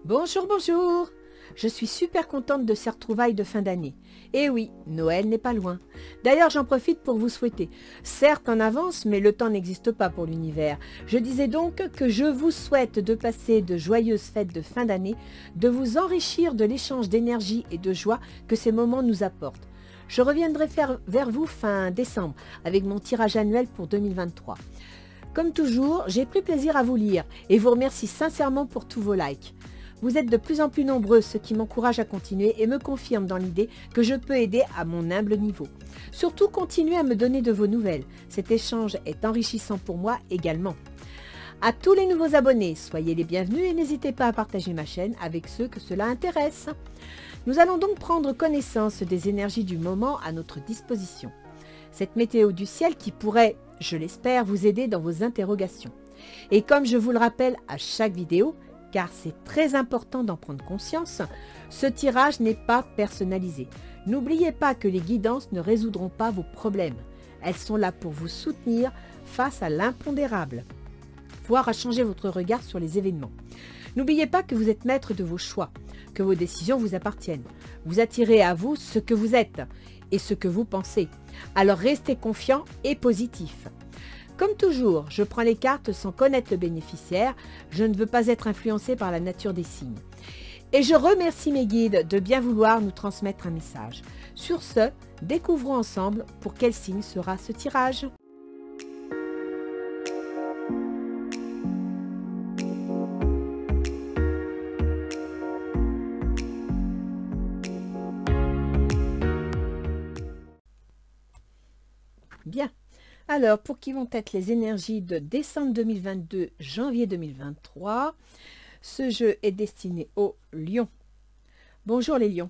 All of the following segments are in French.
Bonjour, bonjour. Je suis super contente de ces retrouvailles de fin d'année. Et oui, Noël n'est pas loin. D'ailleurs, j'en profite pour vous souhaiter, certes en avance, mais le temps n'existe pas pour l'univers. Je disais donc que je vous souhaite de passer de joyeuses fêtes de fin d'année, de vous enrichir de l'échange d'énergie et de joie que ces moments nous apportent. Je reviendrai vers vous fin décembre avec mon tirage annuel pour 2023. Comme toujours, j'ai pris plaisir à vous lire et vous remercie sincèrement pour tous vos likes. Vous êtes de plus en plus nombreux, ce qui m'encourage à continuer et me confirme dans l'idée que je peux aider à mon humble niveau. Surtout, continuez à me donner de vos nouvelles. Cet échange est enrichissant pour moi également. À tous les nouveaux abonnés, soyez les bienvenus et n'hésitez pas à partager ma chaîne avec ceux que cela intéresse. Nous allons donc prendre connaissance des énergies du moment à notre disposition. Cette météo du ciel qui pourrait, je l'espère, vous aider dans vos interrogations. Et comme je vous le rappelle à chaque vidéo, car c'est très important d'en prendre conscience, ce tirage n'est pas personnalisé. N'oubliez pas que les guidances ne résoudront pas vos problèmes. Elles sont là pour vous soutenir face à l'impondérable, voire à changer votre regard sur les événements. N'oubliez pas que vous êtes maître de vos choix, que vos décisions vous appartiennent. Vous attirez à vous ce que vous êtes et ce que vous pensez. Alors restez confiant et positif. Comme toujours, je prends les cartes sans connaître le bénéficiaire. Je ne veux pas être influencé par la nature des signes. Et je remercie mes guides de bien vouloir nous transmettre un message. Sur ce, découvrons ensemble pour quel signe sera ce tirage. Bien. Alors, pour qui vont être les énergies de décembre 2022, janvier 2023, ce jeu est destiné aux lions. Bonjour les lions.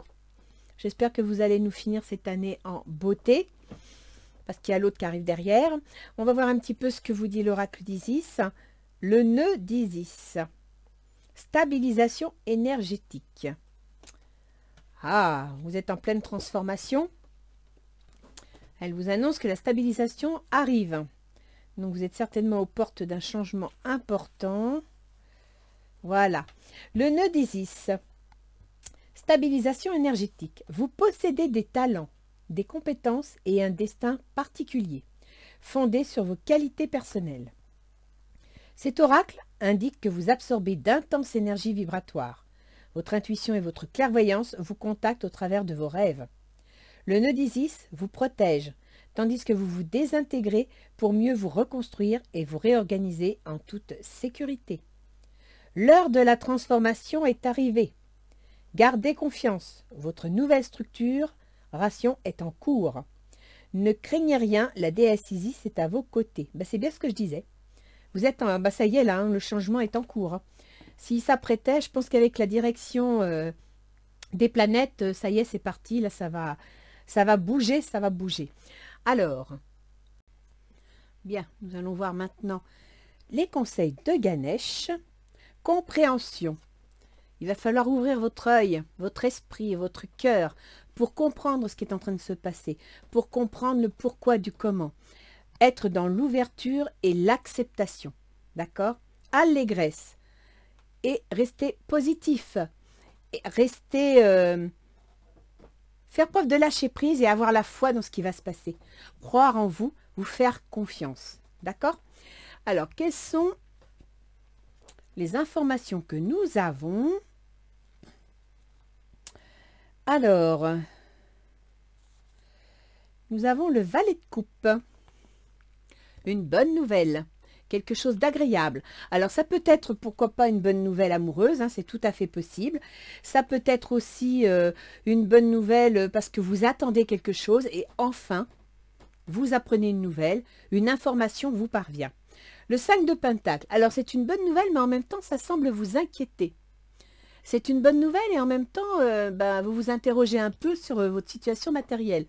J'espère que vous allez nous finir cette année en beauté, parce qu'il y a l'autre qui arrive derrière. On va voir un petit peu ce que vous dit l'oracle d'Isis. Le nœud d'Isis. Stabilisation énergétique. Ah, vous êtes en pleine transformation. Elle vous annonce que la stabilisation arrive. Donc, vous êtes certainement aux portes d'un changement important. Voilà. Le nœud d'Isis. Stabilisation énergétique. Vous possédez des talents, des compétences et un destin particulier, fondé sur vos qualités personnelles. Cet oracle indique que vous absorbez d'intenses énergies vibratoires. Votre intuition et votre clairvoyance vous contactent au travers de vos rêves. Le nœud d'Isis vous protège, tandis que vous vous désintégrez pour mieux vous reconstruire et vous réorganiser en toute sécurité. L'heure de la transformation est arrivée. Gardez confiance, votre nouvelle structuration est en cours. Ne craignez rien, la déesse Isis est à vos côtés. C'est bien ce que je disais. Vous êtes en... ça y est là, le changement est en cours. S'il s'apprêtait, je pense qu'avec la direction des planètes, ça y est, c'est parti, là ça va bouger, ça va bouger. Alors, bien, nous allons voir maintenant les conseils de Ganesh. Compréhension. Il va falloir ouvrir votre œil, votre esprit et votre cœur pour comprendre ce qui est en train de se passer, pour comprendre le pourquoi du comment. Être dans l'ouverture et l'acceptation. D'accord? Allégresse. Et rester positif. Et rester... faire preuve de lâcher prise et avoir la foi dans ce qui va se passer. Croire en vous, vous faire confiance. D'accord? Alors, quelles sont les informations que nous avons? Alors, nous avons le valet de coupe. Une bonne nouvelle. Quelque chose d'agréable. Alors, ça peut être, pourquoi pas, une bonne nouvelle amoureuse, c'est tout à fait possible. Ça peut être aussi une bonne nouvelle parce que vous attendez quelque chose et enfin, vous apprenez une nouvelle, une information vous parvient. Le 5 de Pentacle. Alors, c'est une bonne nouvelle, mais en même temps, ça semble vous inquiéter. C'est une bonne nouvelle et en même temps, vous vous interrogez un peu sur votre situation matérielle.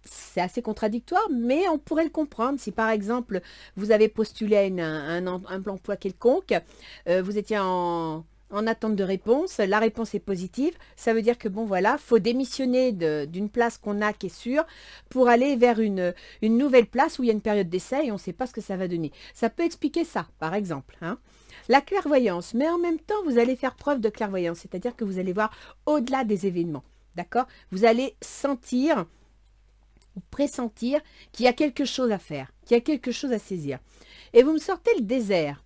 C'est assez contradictoire, mais on pourrait le comprendre. Si par exemple, vous avez postulé à un emploi quelconque, vous étiez en attente de réponse, la réponse est positive, ça veut dire que bon voilà, faut démissionner d'une place qu'on a qui est sûre pour aller vers une nouvelle place où il y a une période d'essai et on ne sait pas ce que ça va donner. Ça peut expliquer ça, par exemple. La clairvoyance, mais en même temps, vous allez faire preuve de clairvoyance, c'est-à-dire que vous allez voir au-delà des événements, d'accord? Vous allez sentir ou pressentir qu'il y a quelque chose à faire, qu'il y a quelque chose à saisir. Et vous me sortez le désert.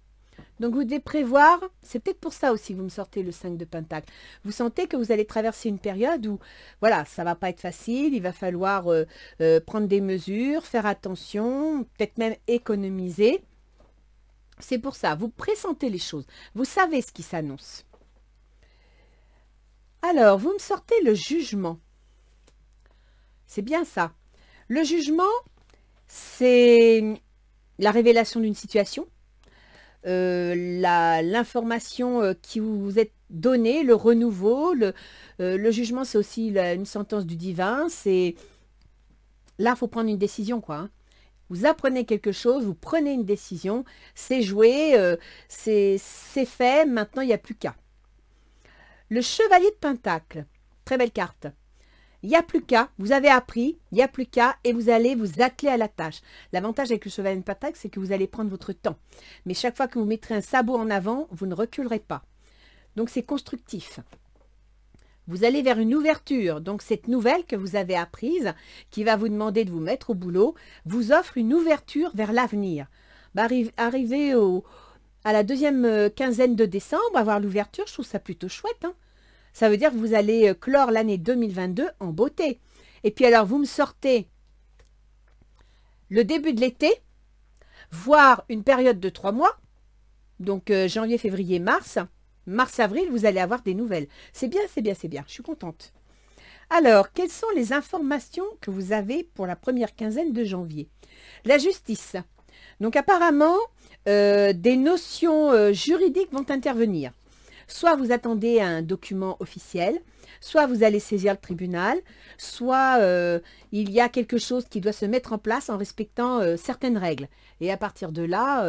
Donc vous devez prévoir, c'est peut-être pour ça aussi que vous me sortez le 5 de Pentacle. Vous sentez que vous allez traverser une période où, voilà, ça ne va pas être facile, il va falloir prendre des mesures, faire attention, peut-être même économiser. C'est pour ça, vous pressentez les choses, vous savez ce qui s'annonce. Alors, vous me sortez le jugement. C'est bien ça. Le jugement, c'est la révélation d'une situation, l'information qui vous est donnée, le renouveau. Le jugement, c'est aussi une sentence du divin. C'est là, il faut prendre une décision, quoi. Hein. Vous apprenez quelque chose, vous prenez une décision, c'est joué, c'est fait, maintenant il n'y a plus qu'à. Le chevalier de Pentacle, très belle carte. Il n'y a plus qu'à, vous avez appris, il n'y a plus qu'à et vous allez vous atteler à la tâche. L'avantage avec le chevalier de Pentacle, c'est que vous allez prendre votre temps. Mais chaque fois que vous mettrez un sabot en avant, vous ne reculerez pas. Donc c'est constructif. Vous allez vers une ouverture. Donc cette nouvelle que vous avez apprise, qui va vous demander de vous mettre au boulot, vous offre une ouverture vers l'avenir. Arriver à la deuxième quinzaine de décembre, avoir l'ouverture, je trouve ça plutôt chouette. Hein. Ça veut dire que vous allez clore l'année 2022 en beauté. Et puis alors, vous me sortez le début de l'été, voire une période de 3 mois, donc janvier, février, mars, mars-avril, vous allez avoir des nouvelles. C'est bien, c'est bien, c'est bien. Je suis contente. Alors, quelles sont les informations que vous avez pour la première quinzaine de janvier? La justice. Donc apparemment, des notions juridiques vont intervenir. Soit vous attendez un document officiel, soit vous allez saisir le tribunal, soit il y a quelque chose qui doit se mettre en place en respectant certaines règles. Et à partir de là,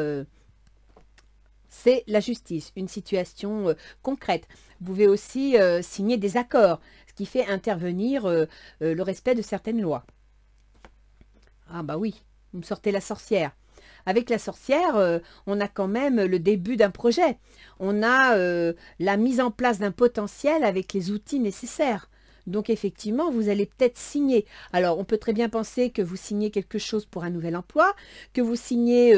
c'est la justice, une situation concrète. Vous pouvez aussi signer des accords, ce qui fait intervenir le respect de certaines lois. Ah bah oui, vous me sortez la sorcière. Avec la sorcière, on a quand même le début d'un projet. On a la mise en place d'un potentiel avec les outils nécessaires. Donc effectivement, vous allez peut-être signer. Alors, on peut très bien penser que vous signez quelque chose pour un nouvel emploi, que vous signez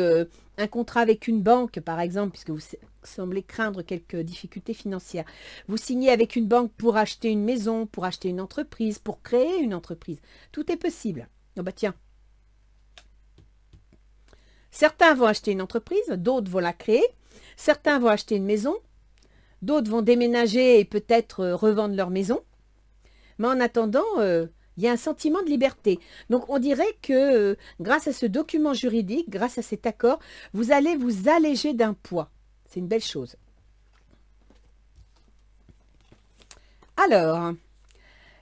un contrat avec une banque, par exemple, puisque vous semblez craindre quelques difficultés financières. Vous signez avec une banque pour acheter une maison, pour acheter une entreprise, pour créer une entreprise. Tout est possible. Oh bah tiens. Certains vont acheter une entreprise, d'autres vont la créer. Certains vont acheter une maison, d'autres vont déménager et peut-être revendre leur maison. Mais en attendant, il y a un sentiment de liberté. Donc on dirait que grâce à ce document juridique, grâce à cet accord, vous allez vous alléger d'un poids. C'est une belle chose. Alors,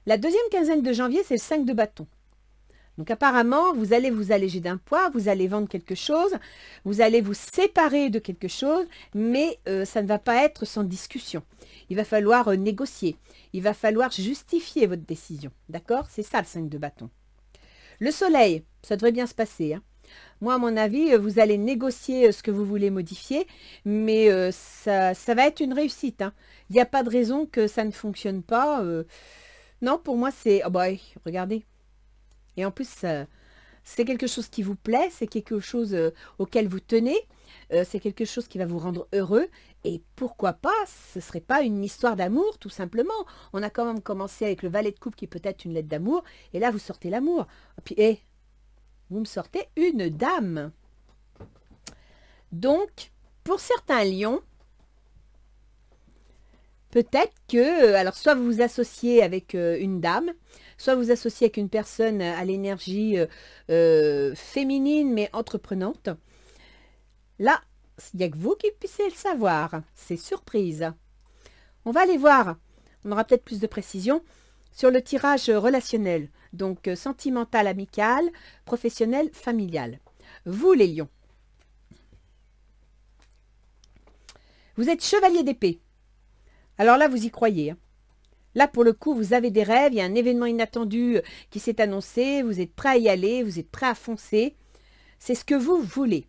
la deuxième quinzaine de janvier, c'est le 5 de bâton. Donc apparemment, vous allez vous alléger d'un poids, vous allez vendre quelque chose, vous allez vous séparer de quelque chose, mais ça ne va pas être sans discussion. Il va falloir négocier, il va falloir justifier votre décision, d'accord? C'est ça le 5 de bâton. Le soleil, ça devrait bien se passer. Hein. Moi, à mon avis, vous allez négocier ce que vous voulez modifier, mais ça va être une réussite. Hein. Il n'y a pas de raison que ça ne fonctionne pas. Non, pour moi, c'est... Oh bah, regardez. Et en plus, c'est quelque chose qui vous plaît, c'est quelque chose auquel vous tenez, c'est quelque chose qui va vous rendre heureux. Et pourquoi pas, ce ne serait pas une histoire d'amour, tout simplement. On a quand même commencé avec le valet de coupe qui peut être une lettre d'amour, et là, vous sortez l'amour. Puis, vous me sortez une dame. Donc, pour certains lions, peut-être que, alors soit vous vous associez avec une dame, soit vous associez avec une personne à l'énergie féminine mais entreprenante. Là, il n'y a que vous qui puissiez le savoir. C'est surprise. On va aller voir, on aura peut-être plus de précision, sur le tirage relationnel. Donc sentimental, amical, professionnel, familial. Vous les lions. Vous êtes chevalier d'épée. Alors là, vous y croyez. Hein. Là, pour le coup, vous avez des rêves, il y a un événement inattendu qui s'est annoncé, vous êtes prêt à y aller, vous êtes prêt à foncer. C'est ce que vous voulez.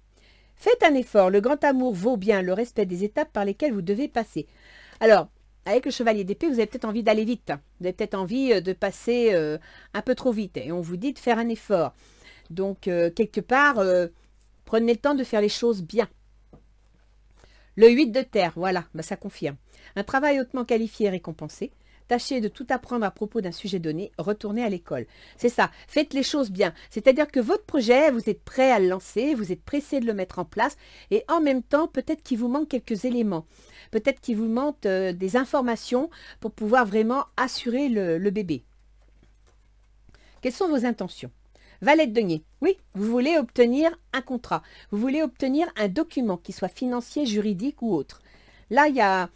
Faites un effort, le grand amour vaut bien le respect des étapes par lesquelles vous devez passer. Alors, avec le chevalier d'épée, vous avez peut-être envie d'aller vite. Vous avez peut-être envie de passer un peu trop vite. Et on vous dit de faire un effort. Donc, quelque part, prenez le temps de faire les choses bien. Le 8 de terre, voilà, bah ça confirme. Un travail hautement qualifié et récompensé. Tâchez de tout apprendre à propos d'un sujet donné, retournez à l'école. C'est ça, faites les choses bien. C'est-à-dire que votre projet, vous êtes prêt à le lancer, vous êtes pressé de le mettre en place, et en même temps, peut-être qu'il vous manque quelques éléments. Peut-être qu'il vous manque des informations pour pouvoir vraiment assurer le bébé. Quelles sont vos intentions? Valet de denier, oui, vous voulez obtenir un contrat, vous voulez obtenir un document qui soit financier, juridique ou autre. Là,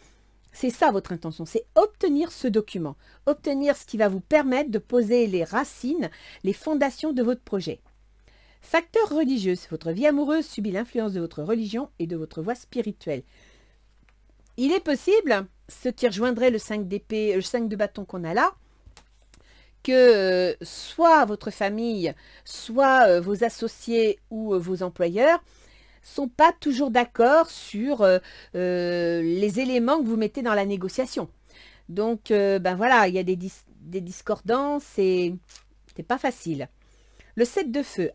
c'est ça votre intention, c'est obtenir ce document, obtenir ce qui va vous permettre de poser les racines, les fondations de votre projet. Facteur religieux, votre vie amoureuse subit l'influence de votre religion et de votre voie spirituelle. Il est possible, ce qui rejoindrait le 5 d'épée, le 5 de bâton qu'on a là, que soit votre famille, soit vos associés ou vos employeurs sont pas toujours d'accord sur les éléments que vous mettez dans la négociation. Donc, ben voilà, il y a des discordances et c'est pas facile. Le 7 de feu,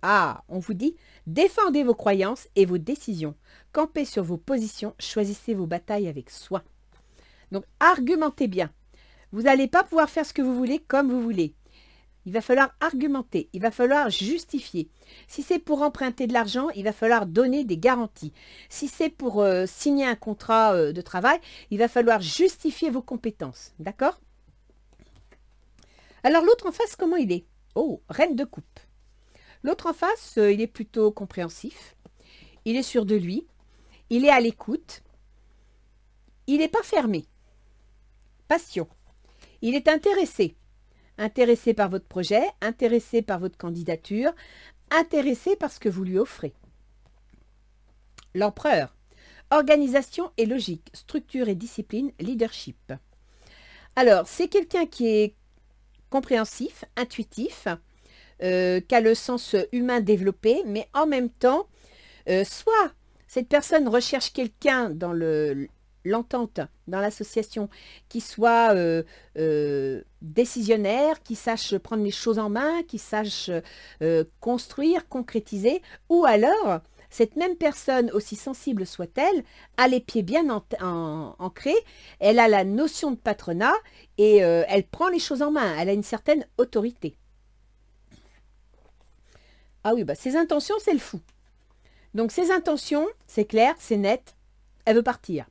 on vous dit, défendez vos croyances et vos décisions. Campez sur vos positions, choisissez vos batailles avec soin. Donc, argumentez bien. Vous n'allez pas pouvoir faire ce que vous voulez comme vous voulez. Il va falloir argumenter, il va falloir justifier. Si c'est pour emprunter de l'argent, il va falloir donner des garanties. Si c'est pour signer un contrat de travail, il va falloir justifier vos compétences. D'accord? Alors l'autre en face, comment il est? Oh, reine de coupe. L'autre en face, il est plutôt compréhensif. Il est sûr de lui. Il est à l'écoute. Il n'est pas fermé. Passion. Il est intéressé. Intéressé par votre projet, intéressé par votre candidature, intéressé par ce que vous lui offrez. L'empereur. Organisation et logique, structure et discipline, leadership. Alors, c'est quelqu'un qui est compréhensif, intuitif, qui a le sens humain développé, mais en même temps, soit cette personne recherche quelqu'un dans l'entente, dans l'association, qui soit décisionnaire, qui sache prendre les choses en main, qui sache construire, concrétiser, ou alors, cette même personne, aussi sensible soit-elle, a les pieds bien ancrés, elle a la notion de patronat et elle prend les choses en main, elle a une certaine autorité. Ah oui, bah ses intentions, c'est le fou. Donc ses intentions, c'est clair, c'est net, elle veut partir.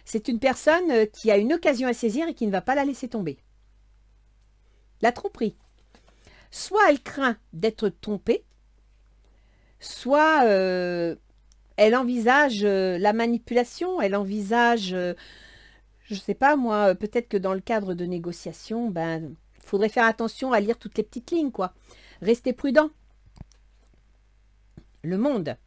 C'est une personne qui a une occasion à saisir et qui ne va pas la laisser tomber. La tromperie. Soit elle craint d'être trompée, soit elle envisage la manipulation, elle envisage, je ne sais pas moi, peut-être que dans le cadre de négociations, ben, il faudrait faire attention à lire toutes les petites lignes, quoi. Restez prudent. Le monde.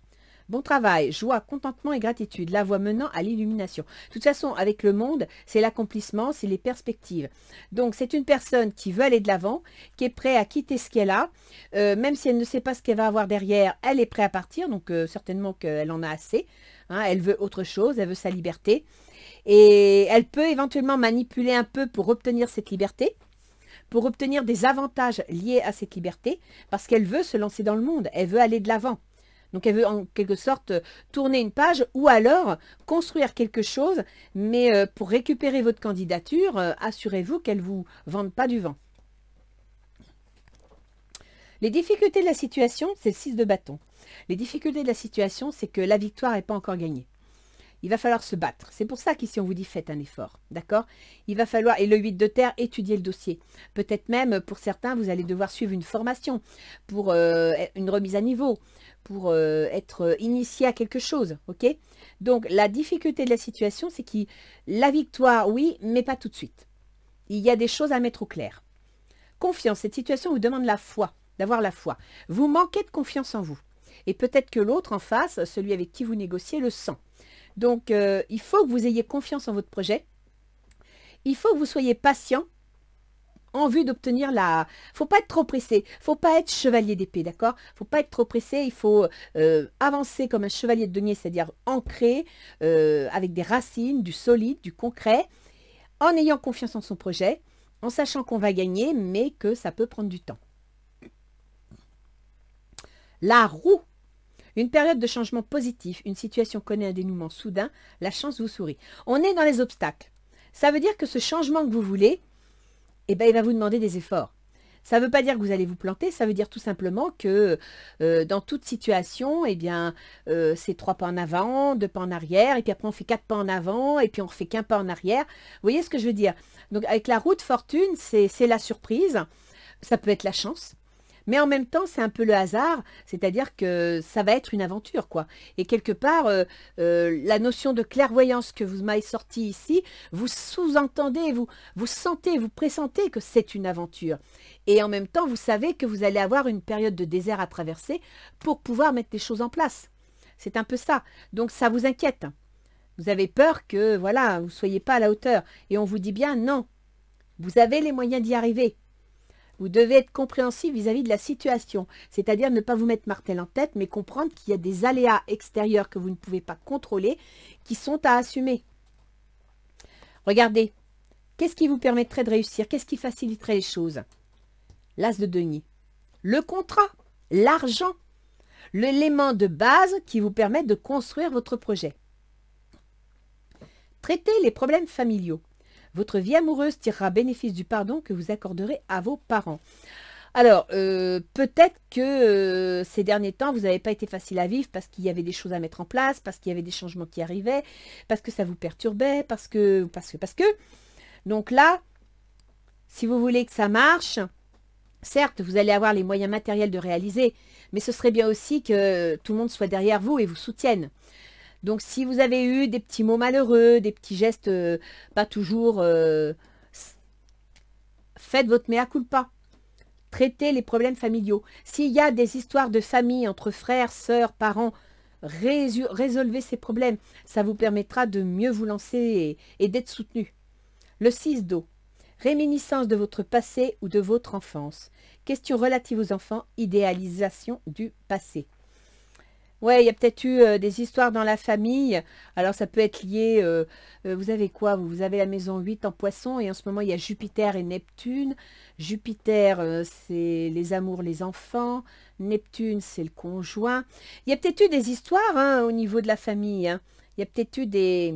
Bon travail, joie, contentement et gratitude, la voie menant à l'illumination. De toute façon, avec le monde, c'est l'accomplissement, c'est les perspectives. Donc, c'est une personne qui veut aller de l'avant, qui est prête à quitter ce qu'elle a. Même si elle ne sait pas ce qu'elle va avoir derrière, elle est prête à partir. Donc, certainement qu'elle en a assez. Hein, elle veut autre chose, elle veut sa liberté. Et elle peut éventuellement manipuler un peu pour obtenir cette liberté, pour obtenir des avantages liés à cette liberté, parce qu'elle veut se lancer dans le monde, elle veut aller de l'avant. Donc, elle veut en quelque sorte tourner une page ou alors construire quelque chose, mais pour récupérer votre candidature, assurez-vous qu'elle ne vous vende pas du vent. Les difficultés de la situation, c'est le 6 de bâton. Les difficultés de la situation, c'est que la victoire n'est pas encore gagnée. Il va falloir se battre. C'est pour ça qu'ici, on vous dit faites un effort. D'accord? Il va falloir, et le 8 de terre, étudier le dossier. Peut-être même, pour certains, vous allez devoir suivre une formation pour une remise à niveau, pour être initié à quelque chose. Ok? Donc, la difficulté de la situation, c'est que la victoire, oui, mais pas tout de suite. Il y a des choses à mettre au clair. Confiance. Cette situation vous demande la foi, d'avoir la foi. Vous manquez de confiance en vous. Et peut-être que l'autre en face, celui avec qui vous négociez, le sent. Donc, il faut que vous ayez confiance en votre projet. Il faut que vous soyez patient en vue d'obtenir la... Faut pas être trop pressé, faut pas être chevalier d'épée, d'accord? Faut pas être trop pressé, il faut avancer comme un chevalier de denier, c'est-à-dire ancré, avec des racines, du solide, du concret, en ayant confiance en son projet, en sachant qu'on va gagner, mais que ça peut prendre du temps. La roue. Une période de changement positif, une situation connaît un dénouement soudain, la chance vous sourit. On est dans les obstacles. Ça veut dire que ce changement que vous voulez, eh ben, il va vous demander des efforts. Ça ne veut pas dire que vous allez vous planter, ça veut dire tout simplement que dans toute situation, eh bien, c'est 3 pas en avant, 2 pas en arrière, et puis après on fait 4 pas en avant, et puis on refait qu'un pas en arrière. Vous voyez ce que je veux dire? Donc avec la roue de fortune, c'est la surprise, ça peut être la chance, mais en même temps, c'est un peu le hasard, c'est-à-dire que ça va être une aventure, quoi. Et quelque part, la notion de clairvoyance que vous m'avez sortie ici, vous sous-entendez, vous sentez, vous pressentez que c'est une aventure. Et en même temps, vous savez que vous allez avoir une période de désert à traverser pour pouvoir mettre les choses en place. C'est un peu ça. Donc, ça vous inquiète. Vous avez peur que, voilà, vous ne soyez pas à la hauteur. Et on vous dit bien, non, vous avez les moyens d'y arriver. Vous devez être compréhensif vis-à-vis de la situation, c'est-à-dire ne pas vous mettre martel en tête, mais comprendre qu'il y a des aléas extérieurs que vous ne pouvez pas contrôler, qui sont à assumer. Regardez, qu'est-ce qui vous permettrait de réussir? Qu'est-ce qui faciliterait les choses? L'as de denier. Le contrat, l'argent, l'élément de base qui vous permet de construire votre projet. Traitez les problèmes familiaux. Votre vie amoureuse tirera bénéfice du pardon que vous accorderez à vos parents. Alors, peut-être que ces derniers temps, vous n'avez pas été facile à vivre parce qu'il y avait des choses à mettre en place, parce qu'il y avait des changements qui arrivaient, parce que ça vous perturbait, parce que. Donc là, si vous voulez que ça marche, certes, vous allez avoir les moyens matériels de réaliser, mais ce serait bien aussi que tout le monde soit derrière vous et vous soutienne. Donc, si vous avez eu des petits mots malheureux, des petits gestes pas toujours, faites votre mea culpa. Traitez les problèmes familiaux. S'il y a des histoires de famille entre frères, sœurs, parents, résolvez ces problèmes. Ça vous permettra de mieux vous lancer et d'être soutenu. Le 6 d'eau. Réminiscence de votre passé ou de votre enfance. Questions relatives aux enfants, idéalisation du passé. Ouais, il y a peut-être eu des histoires dans la famille. Alors, ça peut être lié, vous avez quoi? Vous avez la maison 8 en poisson et en ce moment, il y a Jupiter et Neptune. Jupiter, c'est les amours, les enfants. Neptune, c'est le conjoint. Il y a peut-être eu des histoires hein, au niveau de la famille. Hein. Il y a peut-être eu des...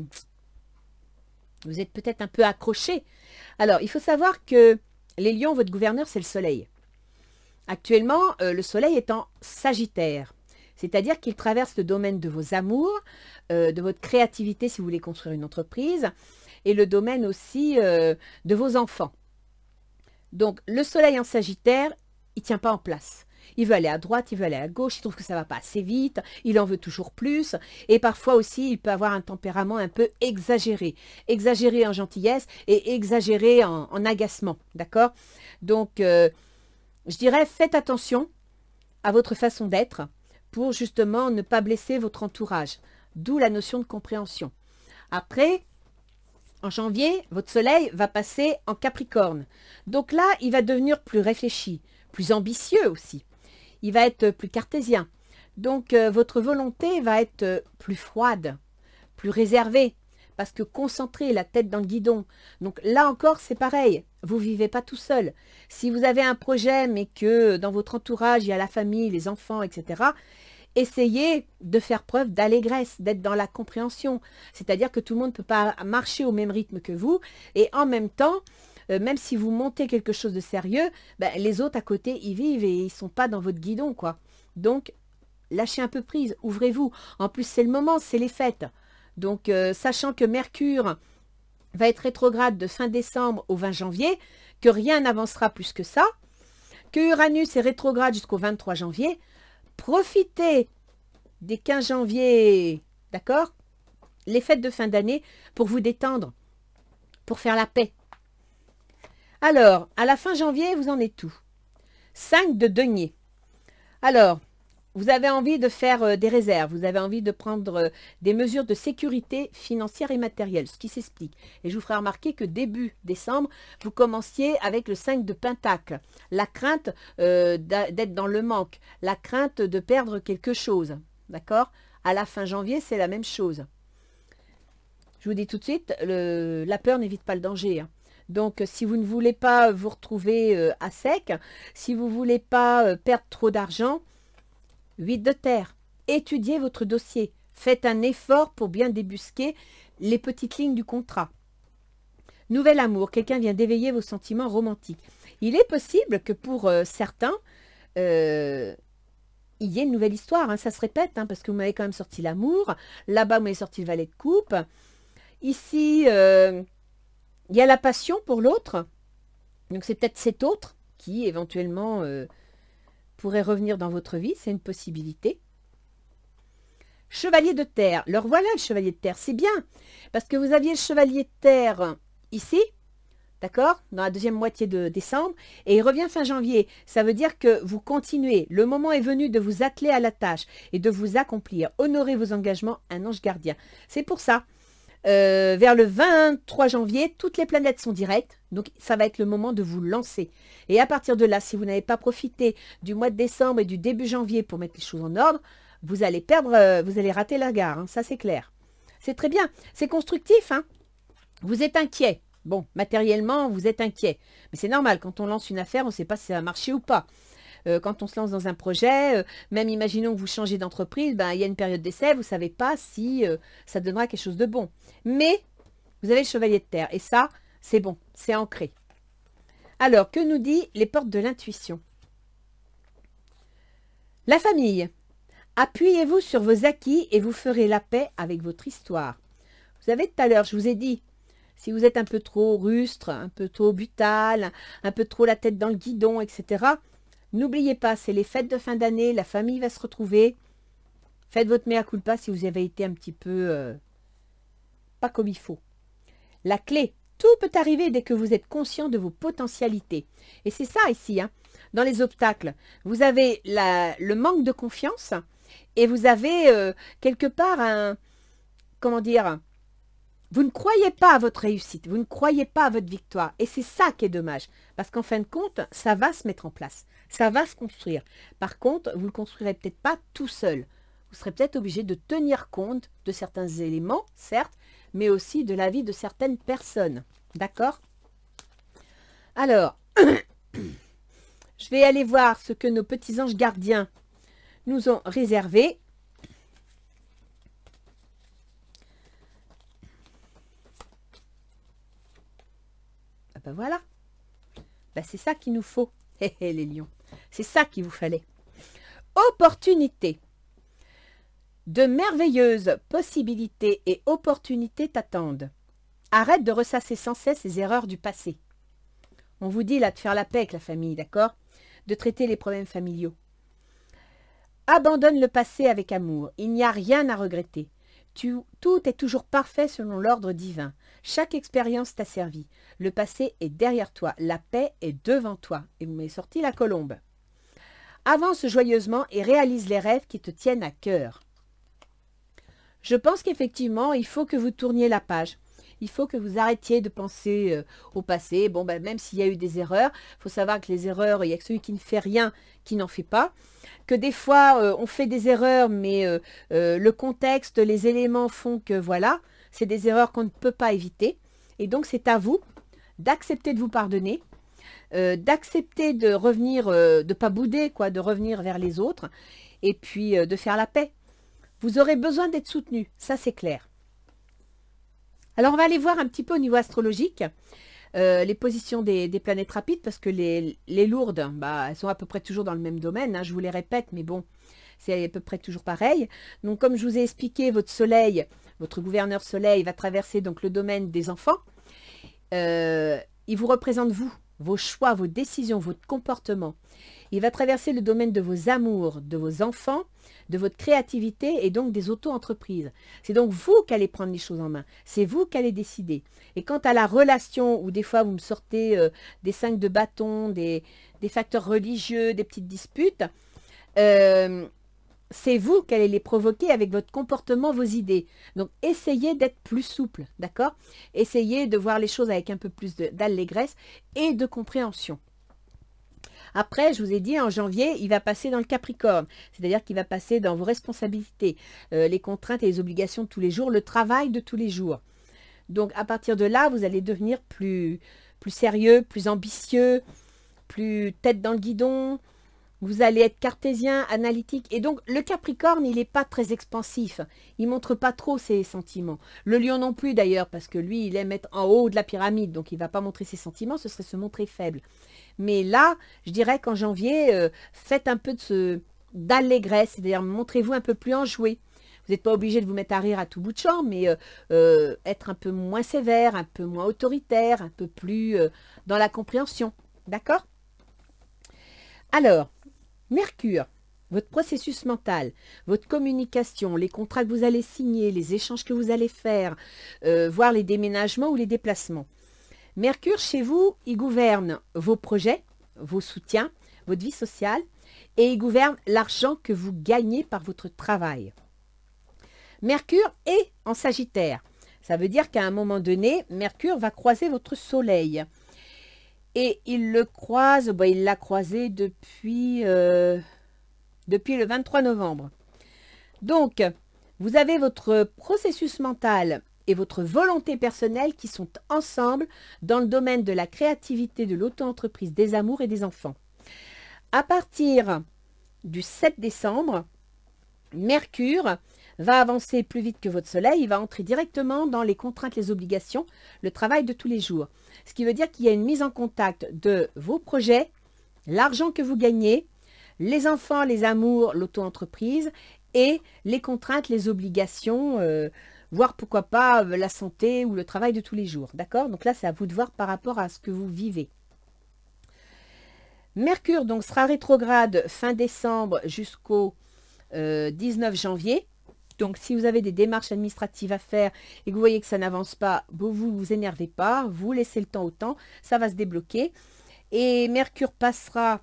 Vous êtes peut-être un peu accrochés. Alors, il faut savoir que les lions, votre gouverneur, c'est le soleil. Actuellement, le soleil est en Sagittaire. C'est-à-dire qu'il traverse le domaine de vos amours, de votre créativité si vous voulez construire une entreprise, et le domaine aussi de vos enfants. Donc, le soleil en Sagittaire, il ne tient pas en place. Il veut aller à droite, il veut aller à gauche, il trouve que ça ne va pas assez vite, il en veut toujours plus, et parfois aussi, il peut avoir un tempérament un peu exagéré. Exagéré en gentillesse et exagéré en agacement, d'accord? Donc, je dirais, faites attention à votre façon d'être, pour justement ne pas blesser votre entourage, d'où la notion de compréhension. Après, en janvier, votre soleil va passer en Capricorne. Donc là, il va devenir plus réfléchi, plus ambitieux aussi. Il va être plus cartésien. Donc, votre volonté va être plus froide, plus réservée, parce que concentrée, la tête dans le guidon. Donc là encore, c'est pareil. Vous ne vivez pas tout seul. Si vous avez un projet, mais que dans votre entourage, il y a la famille, les enfants, etc., essayez de faire preuve d'allégresse, d'être dans la compréhension. C'est-à-dire que tout le monde ne peut pas marcher au même rythme que vous. Et en même temps, même si vous montez quelque chose de sérieux, ben, les autres à côté, ils vivent et ils ne sont pas dans votre guidon, quoi. Donc, lâchez un peu prise, ouvrez-vous. En plus, c'est le moment, c'est les fêtes. Donc, sachant que Mercure va être rétrograde de fin décembre au 20 janvier, que rien n'avancera plus que ça, que Uranus est rétrograde jusqu'au 23 janvier, profitez des 15 janvier, d'accord? Les fêtes de fin d'année pour vous détendre, pour faire la paix. Alors, à la fin janvier, vous en êtes où? 5 de denier. Alors, vous avez envie de faire des réserves, vous avez envie de prendre des mesures de sécurité financière et matérielle, ce qui s'explique. Et je vous ferai remarquer que début décembre, vous commenciez avec le 5 de Pentacle. La crainte d'être dans le manque, la crainte de perdre quelque chose. D'accord? À la fin janvier, c'est la même chose. Je vous dis tout de suite, la peur n'évite pas le danger. Hein. Donc, si vous ne voulez pas vous retrouver à sec, si vous ne voulez pas perdre trop d'argent, 8 de terre. Étudiez votre dossier. Faites un effort pour bien débusquer les petites lignes du contrat. Nouvel amour. Quelqu'un vient d'éveiller vos sentiments romantiques. Il est possible que pour certains, il y ait une nouvelle histoire. Hein, ça se répète, hein, parce que vous m'avez quand même sorti l'amour. Là-bas, vous m'avez sorti le valet de coupe. Ici, il y a la passion pour l'autre. Donc, c'est peut-être cet autre qui, éventuellement, pourrait revenir dans votre vie. C'est une possibilité. Chevalier de terre. Alors, voilà le chevalier de terre. C'est bien, parce que vous aviez le chevalier de terre ici, d'accord, dans la deuxième moitié de décembre, et il revient fin janvier. Ça veut dire que vous continuez. Le moment est venu de vous atteler à la tâche et de vous accomplir. Honorez vos engagements, un ange gardien. C'est pour ça. Vers le 23 janvier, toutes les planètes sont directes, donc ça va être le moment de vous lancer. Et à partir de là, si vous n'avez pas profité du mois de décembre et du début janvier pour mettre les choses en ordre, vous allez perdre, vous allez rater la gare, hein, ça c'est clair. C'est très bien, c'est constructif, hein. Vous êtes inquiet. Bon, matériellement, vous êtes inquiet. Mais c'est normal, quand on lance une affaire, on ne sait pas si ça va marcher ou pas. Quand on se lance dans un projet, même imaginons que vous changez d'entreprise, ben, il y a une période d'essai, vous ne savez pas si ça donnera quelque chose de bon. Mais vous avez le chevalier de terre et ça, c'est bon, c'est ancré. Alors, que nous dit les portes de l'intuition? La famille. Appuyez-vous sur vos acquis et vous ferez la paix avec votre histoire. Vous savez, tout à l'heure, je vous ai dit, si vous êtes un peu trop rustre, un peu trop brutal, un peu trop la tête dans le guidon, etc., n'oubliez pas, c'est les fêtes de fin d'année, la famille va se retrouver. Faites votre mea culpa si vous avez été un petit peu pas comme il faut. La clé, tout peut arriver dès que vous êtes conscient de vos potentialités. Et c'est ça ici, hein, dans les obstacles. Vous avez le manque de confiance et vous avez quelque part un, comment dire, vous ne croyez pas à votre réussite, vous ne croyez pas à votre victoire. Et c'est ça qui est dommage. Parce qu'en fin de compte, ça va se mettre en place. Ça va se construire. Par contre, vous ne le construirez peut-être pas tout seul. Vous serez peut-être obligé de tenir compte de certains éléments, certes, mais aussi de l'avis de certaines personnes. D'accord? Alors, je vais aller voir ce que nos petits anges gardiens nous ont réservé. Ah ben voilà. Ben c'est ça qu'il nous faut. Hé hé les lions. C'est ça qu'il vous fallait. Opportunité. De merveilleuses possibilités et opportunités t'attendent. Arrête de ressasser sans cesse les erreurs du passé. On vous dit là de faire la paix avec la famille, d'accord? De traiter les problèmes familiaux. Abandonne le passé avec amour. Il n'y a rien à regretter. Tout est toujours parfait selon l'ordre divin. Chaque expérience t'a servi. Le passé est derrière toi. La paix est devant toi. Et vous m'avez sorti la colombe. Avance joyeusement et réalise les rêves qui te tiennent à cœur. Je pense qu'effectivement, il faut que vous tourniez la page. Il faut que vous arrêtiez de penser au passé. Bon, ben, même s'il y a eu des erreurs, il faut savoir que les erreurs, il y a que celui qui ne fait rien qui n'en fait pas. Que des fois, on fait des erreurs, mais le contexte, les éléments font que, voilà, c'est des erreurs qu'on ne peut pas éviter. Et donc, c'est à vous d'accepter de vous pardonner, d'accepter de revenir, de ne pas bouder, quoi, de revenir vers les autres, et puis de faire la paix. Vous aurez besoin d'être soutenu, ça c'est clair. Alors, on va aller voir un petit peu au niveau astrologique les positions des planètes rapides, parce que les lourdes, bah, elles sont à peu près toujours dans le même domaine, hein, je vous les répète, mais bon, c'est à peu près toujours pareil. Donc, comme je vous ai expliqué, votre soleil, votre gouverneur soleil va traverser donc le domaine des enfants. Il vous représente vous, vos choix, vos décisions, votre comportement. Il va traverser le domaine de vos amours, de vos enfants, de votre créativité et donc des auto-entreprises. C'est donc vous qui allez prendre les choses en main. C'est vous qui allez décider. Et quant à la relation, où des fois vous me sortez des 5 de bâton, des facteurs religieux, des petites disputes, c'est vous qui allez les provoquer avec votre comportement, vos idées. Donc, essayez d'être plus souple, d'accord? Essayez de voir les choses avec un peu plus d'allégresse et de compréhension. Après, je vous ai dit, en janvier, il va passer dans le Capricorne, c'est-à-dire qu'il va passer dans vos responsabilités, les contraintes et les obligations de tous les jours, le travail de tous les jours. Donc, à partir de là, vous allez devenir plus sérieux, plus ambitieux, plus tête dans le guidon. Vous allez être cartésien, analytique. Et donc, le Capricorne, il n'est pas très expansif. Il ne montre pas trop ses sentiments. Le Lion non plus, d'ailleurs, parce que lui, il aime être en haut de la pyramide. Donc, il ne va pas montrer ses sentiments, ce serait se montrer faible. Mais là, je dirais qu'en janvier, faites un peu d'allégresse. C'est-à-dire, montrez-vous un peu plus enjoué. Vous n'êtes pas obligé de vous mettre à rire à tout bout de champ, mais être un peu moins sévère, un peu moins autoritaire, un peu plus dans la compréhension. D'accord? Alors, Mercure, votre processus mental, votre communication, les contrats que vous allez signer, les échanges que vous allez faire, voire les déménagements ou les déplacements. Mercure, chez vous, il gouverne vos projets, vos soutiens, votre vie sociale, et il gouverne l'argent que vous gagnez par votre travail. Mercure est en Sagittaire. Ça veut dire qu'à un moment donné, Mercure va croiser votre Soleil. Et il le croise, il l'a croisé depuis le 23 novembre. Donc, vous avez votre processus mental et votre volonté personnelle qui sont ensemble dans le domaine de la créativité, de l'auto-entreprise, des amours et des enfants. À partir du 7 décembre, Mercure va avancer plus vite que votre Soleil, il va entrer directement dans les contraintes, les obligations, le travail de tous les jours. Ce qui veut dire qu'il y a une mise en contact de vos projets, l'argent que vous gagnez, les enfants, les amours, l'auto-entreprise et les contraintes, les obligations, voire pourquoi pas la santé ou le travail de tous les jours. D'accord? Donc là, c'est à vous de voir par rapport à ce que vous vivez. Mercure donc sera rétrograde fin décembre jusqu'au 19 janvier. Donc, si vous avez des démarches administratives à faire et que vous voyez que ça n'avance pas, vous énervez pas, vous laissez le temps au temps, ça va se débloquer. Et Mercure passera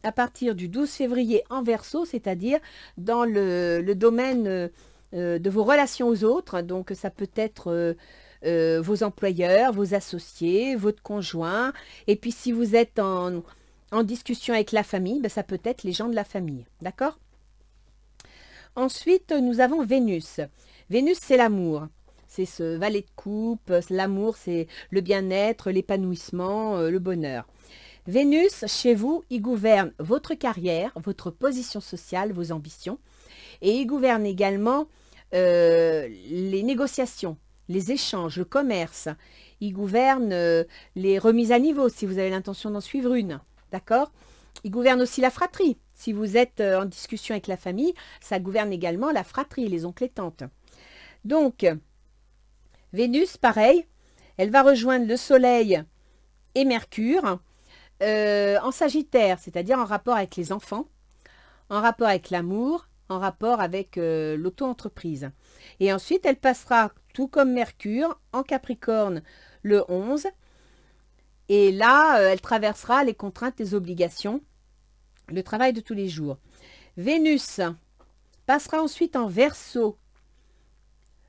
à partir du 12 février en Verseau, c'est-à-dire dans le domaine de vos relations aux autres. Donc, ça peut être vos employeurs, vos associés, votre conjoint. Et puis, si vous êtes en discussion avec la famille, ça peut être les gens de la famille. D'accord ? Ensuite, nous avons Vénus. Vénus, c'est l'amour. C'est ce valet de coupe. L'amour, c'est le bien-être, l'épanouissement, le bonheur. Vénus, chez vous, il gouverne votre carrière, votre position sociale, vos ambitions. Et il gouverne également les négociations, les échanges, le commerce. Il gouverne les remises à niveau, si vous avez l'intention d'en suivre une. D'accord ? Il gouverne aussi la fratrie. Si vous êtes en discussion avec la famille, ça gouverne également la fratrie, les oncles et tantes. Donc, Vénus, pareil, elle va rejoindre le Soleil et Mercure en Sagittaire, c'est-à-dire en rapport avec les enfants, en rapport avec l'amour, en rapport avec l'auto-entreprise. Et ensuite, elle passera, tout comme Mercure, en Capricorne le 11. Et là, elle traversera les contraintes, les obligations, le travail de tous les jours. Vénus passera ensuite en Verseau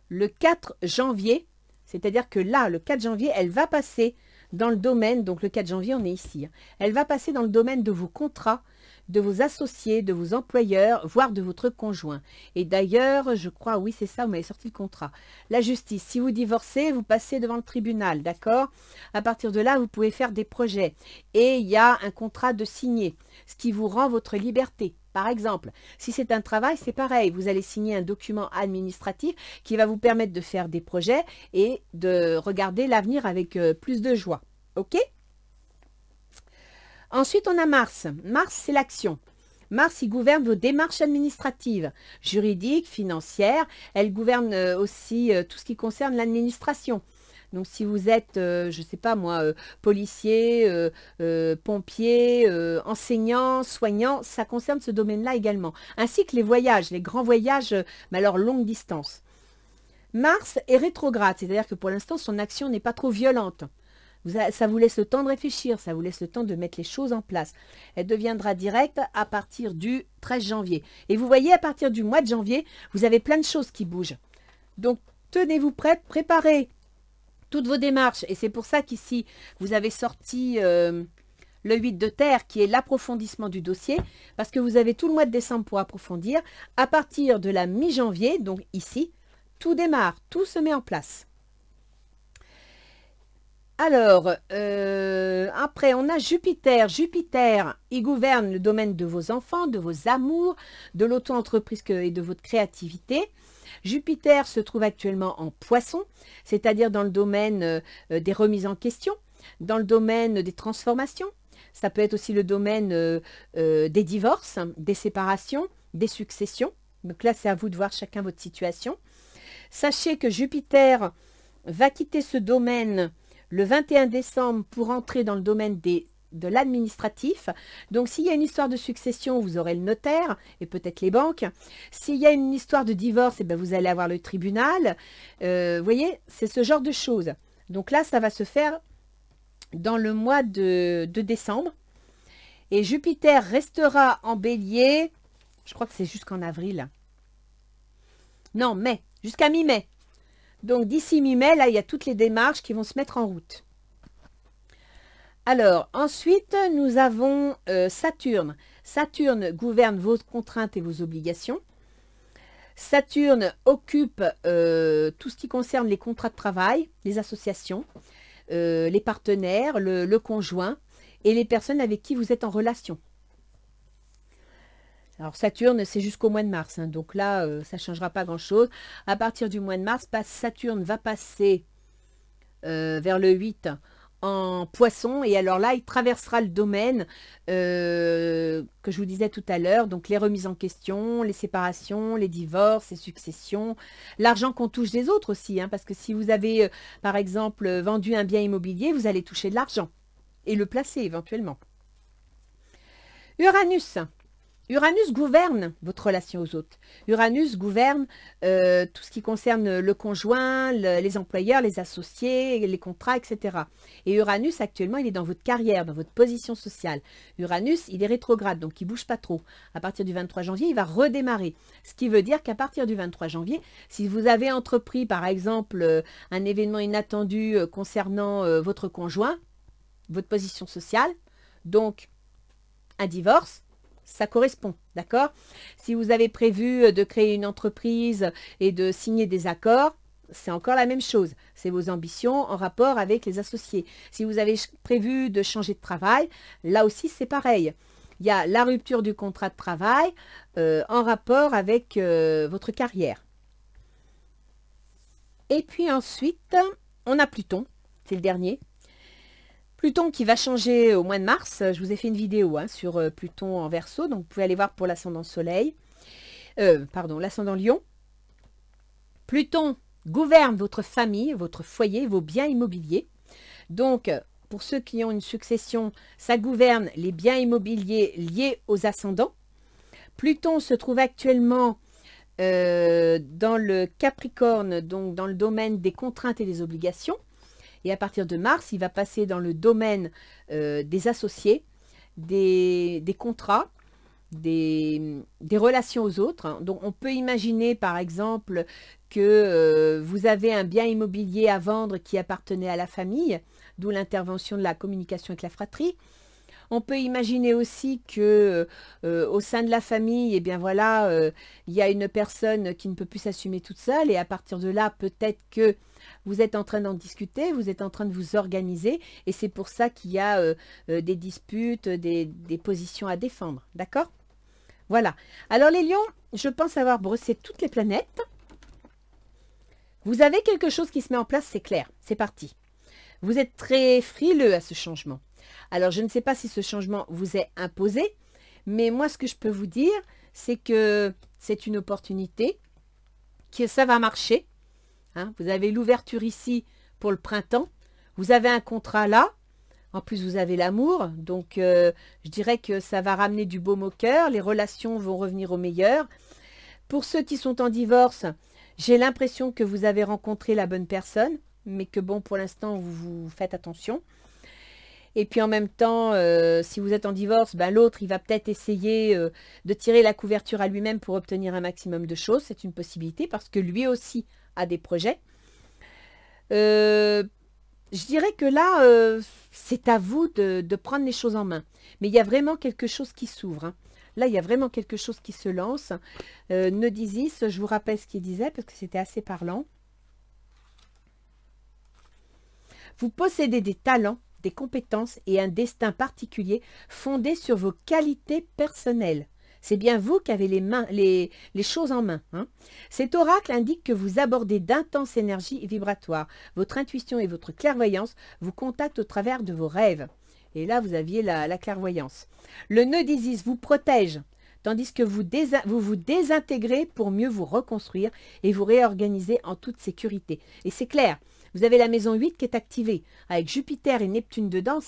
le 4 janvier, c'est-à-dire que là, le 4 janvier, elle va passer dans le domaine, donc le 4 janvier, on est ici, elle va passer dans le domaine de vos contrats, de vos associés, de vos employeurs, voire de votre conjoint. Et d'ailleurs, je crois, oui, c'est ça, vous m'avez sorti le contrat. La justice, si vous divorcez, vous passez devant le tribunal, d'accord? À partir de là, vous pouvez faire des projets. Et il y a un contrat de signer, ce qui vous rend votre liberté. Par exemple, si c'est un travail, c'est pareil. Vous allez signer un document administratif qui va vous permettre de faire des projets et de regarder l'avenir avec plus de joie. OK? Ensuite, on a Mars. Mars, c'est l'action. Mars, il gouverne vos démarches administratives, juridiques, financières. Elle gouverne aussi tout ce qui concerne l'administration. Donc, si vous êtes, je ne sais pas moi, policier, pompier, enseignant, soignant, ça concerne ce domaine-là également. Ainsi que les voyages, les grands voyages, mais alors longue distance. Mars est rétrograde, c'est-à-dire que pour l'instant, son action n'est pas trop violente. Ça vous laisse le temps de réfléchir, ça vous laisse le temps de mettre les choses en place. Elle deviendra directe à partir du 13 janvier. Et vous voyez, à partir du mois de janvier, vous avez plein de choses qui bougent. Donc, tenez-vous prête, préparez toutes vos démarches. Et c'est pour ça qu'ici, vous avez sorti le 8 de terre, qui est l'approfondissement du dossier, parce que vous avez tout le mois de décembre pour approfondir. À partir de la mi-janvier, donc ici, tout démarre, tout se met en place. Alors, après, on a Jupiter. Jupiter, il gouverne le domaine de vos enfants, de vos amours, de l'auto-entreprise et de votre créativité. Jupiter se trouve actuellement en Poisson, c'est-à-dire dans le domaine des remises en question, dans le domaine des transformations. Ça peut être aussi le domaine des divorces, des séparations, des successions. Donc là, c'est à vous de voir chacun votre situation. Sachez que Jupiter va quitter ce domaine le 21 décembre pour entrer dans le domaine de l'administratif. Donc, s'il y a une histoire de succession, vous aurez le notaire et peut-être les banques. S'il y a une histoire de divorce, eh bien, vous allez avoir le tribunal. Vous voyez, c'est ce genre de choses. Donc là, ça va se faire dans le mois de décembre. Et Jupiter restera en bélier, je crois que c'est jusqu'en avril. Non, mai, jusqu'à mi-mai. Donc, d'ici mi-mai, là, il y a toutes les démarches qui vont se mettre en route. Alors, ensuite, nous avons Saturne. Saturne gouverne vos contraintes et vos obligations. Saturne occupe tout ce qui concerne les contrats de travail, les associations, les partenaires, le conjoint et les personnes avec qui vous êtes en relation. Alors Saturne, c'est jusqu'au mois de mars, hein, donc là, ça ne changera pas grand-chose. À partir du mois de mars, Saturne va passer vers le 8 en Poisson, et alors là, il traversera le domaine que je vous disais tout à l'heure, donc les remises en question, les séparations, les divorces, les successions, l'argent qu'on touche des autres aussi, hein, parce que si vous avez, par exemple, vendu un bien immobilier, vous allez toucher de l'argent et le placer éventuellement. Uranus. Uranus gouverne votre relation aux autres. Uranus gouverne tout ce qui concerne le conjoint, les employeurs, les associés, les contrats, etc. Et Uranus, actuellement, il est dans votre carrière, dans votre position sociale. Uranus, il est rétrograde, donc il ne bouge pas trop. À partir du 23 janvier, il va redémarrer. Ce qui veut dire qu'à partir du 23 janvier, si vous avez entrepris, par exemple, un événement inattendu concernant votre conjoint, votre position sociale, donc un divorce, ça correspond, d'accord? Si vous avez prévu de créer une entreprise et de signer des accords, c'est encore la même chose. C'est vos ambitions en rapport avec les associés. Si vous avez prévu de changer de travail, là aussi c'est pareil. Il y a la rupture du contrat de travail en rapport avec votre carrière. Et puis ensuite, on a Pluton, c'est le dernier. Pluton qui va changer au mois de mars. Je vous ai fait une vidéo sur Pluton en Verseau, donc vous pouvez aller voir pour l'ascendant Soleil. Pardon, l'ascendant Lion. Pluton gouverne votre famille, votre foyer, vos biens immobiliers. Donc, pour ceux qui ont une succession, ça gouverne les biens immobiliers liés aux ascendants. Pluton se trouve actuellement dans le Capricorne, donc dans le domaine des contraintes et des obligations. Et à partir de mars, il va passer dans le domaine des associés, des contrats, des relations aux autres. Donc, on peut imaginer, par exemple, que vous avez un bien immobilier à vendre qui appartenait à la famille, d'où l'intervention de la communication avec la fratrie. On peut imaginer aussi que au sein de la famille, eh bien voilà, il y a une personne qui ne peut plus s'assumer toute seule, et à partir de là, peut-être que vous êtes en train d'en discuter, vous êtes en train de vous organiser, et c'est pour ça qu'il y a des disputes, des positions à défendre, d'accord? Voilà. Alors les lions, je pense avoir brossé toutes les planètes. Vous avez quelque chose qui se met en place, c'est clair, c'est parti. Vous êtes très frileux à ce changement. Alors, je ne sais pas si ce changement vous est imposé, mais moi, ce que je peux vous dire, c'est que c'est une opportunité, que ça va marcher. Hein. Vous avez l'ouverture ici pour le printemps. Vous avez un contrat là. En plus, vous avez l'amour. Donc, je dirais que ça va ramener du baume au cœur. Les relations vont revenir au meilleur. Pour ceux qui sont en divorce, j'ai l'impression que vous avez rencontré la bonne personne. mais que bon, pour l'instant, vous faites attention. Et puis en même temps, si vous êtes en divorce, ben, l'autre, il va peut-être essayer de tirer la couverture à lui-même pour obtenir un maximum de choses. C'est une possibilité parce que lui aussi a des projets. Je dirais que là, c'est à vous de prendre les choses en main. Mais il y a vraiment quelque chose qui s'ouvre, hein. Là, il y a vraiment quelque chose qui se lance. Nœud d'Isis, je vous rappelle ce qu'il disait parce que c'était assez parlant. Vous possédez des talents, des compétences et un destin particulier fondé sur vos qualités personnelles. C'est bien vous qui avez les choses en main, hein. Cet oracle indique que vous abordez d'intenses énergies vibratoires. Votre intuition et votre clairvoyance vous contactent au travers de vos rêves. Et là, vous aviez la clairvoyance. Le nœud d'Isis vous protège, tandis que vous vous désintégrez pour mieux vous reconstruire et vous réorganiser en toute sécurité. Et c'est clair, vous avez la maison 8 qui est activée. Avec Jupiter et Neptune dedans,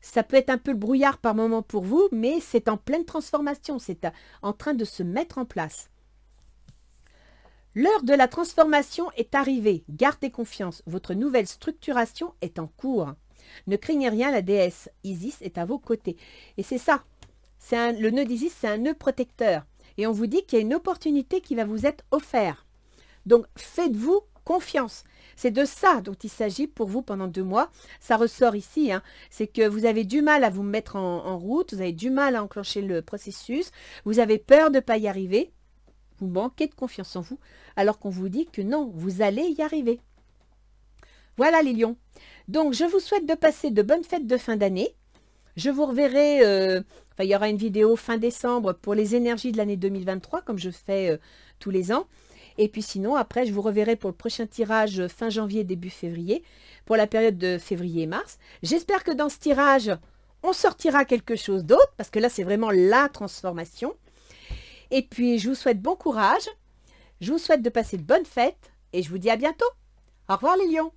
ça peut être un peu le brouillard par moment pour vous, mais c'est en pleine transformation, c'est en train de se mettre en place. L'heure de la transformation est arrivée. Gardez confiance, votre nouvelle structuration est en cours. Ne craignez rien, la déesse Isis est à vos côtés. Et c'est ça, le nœud d'Isis, c'est un nœud protecteur. Et on vous dit qu'il y a une opportunité qui va vous être offerte. Donc, faites-vous confiance. C'est de ça dont il s'agit pour vous pendant 2 mois. Ça ressort ici, hein. C'est que vous avez du mal à vous mettre en route, vous avez du mal à enclencher le processus, vous avez peur de ne pas y arriver, vous manquez de confiance en vous, alors qu'on vous dit que non, vous allez y arriver. Voilà les lions. Donc, je vous souhaite de passer de bonnes fêtes de fin d'année. Je vous reverrai, il y aura une vidéo fin décembre pour les énergies de l'année 2023, comme je fais tous les ans. Et puis sinon, après, je vous reverrai pour le prochain tirage fin janvier, début février, pour la période de février et mars. J'espère que dans ce tirage, on sortira quelque chose d'autre, parce que là, c'est vraiment la transformation. Et puis, je vous souhaite bon courage, je vous souhaite de passer de bonnes fêtes, et je vous dis à bientôt. Au revoir les lions.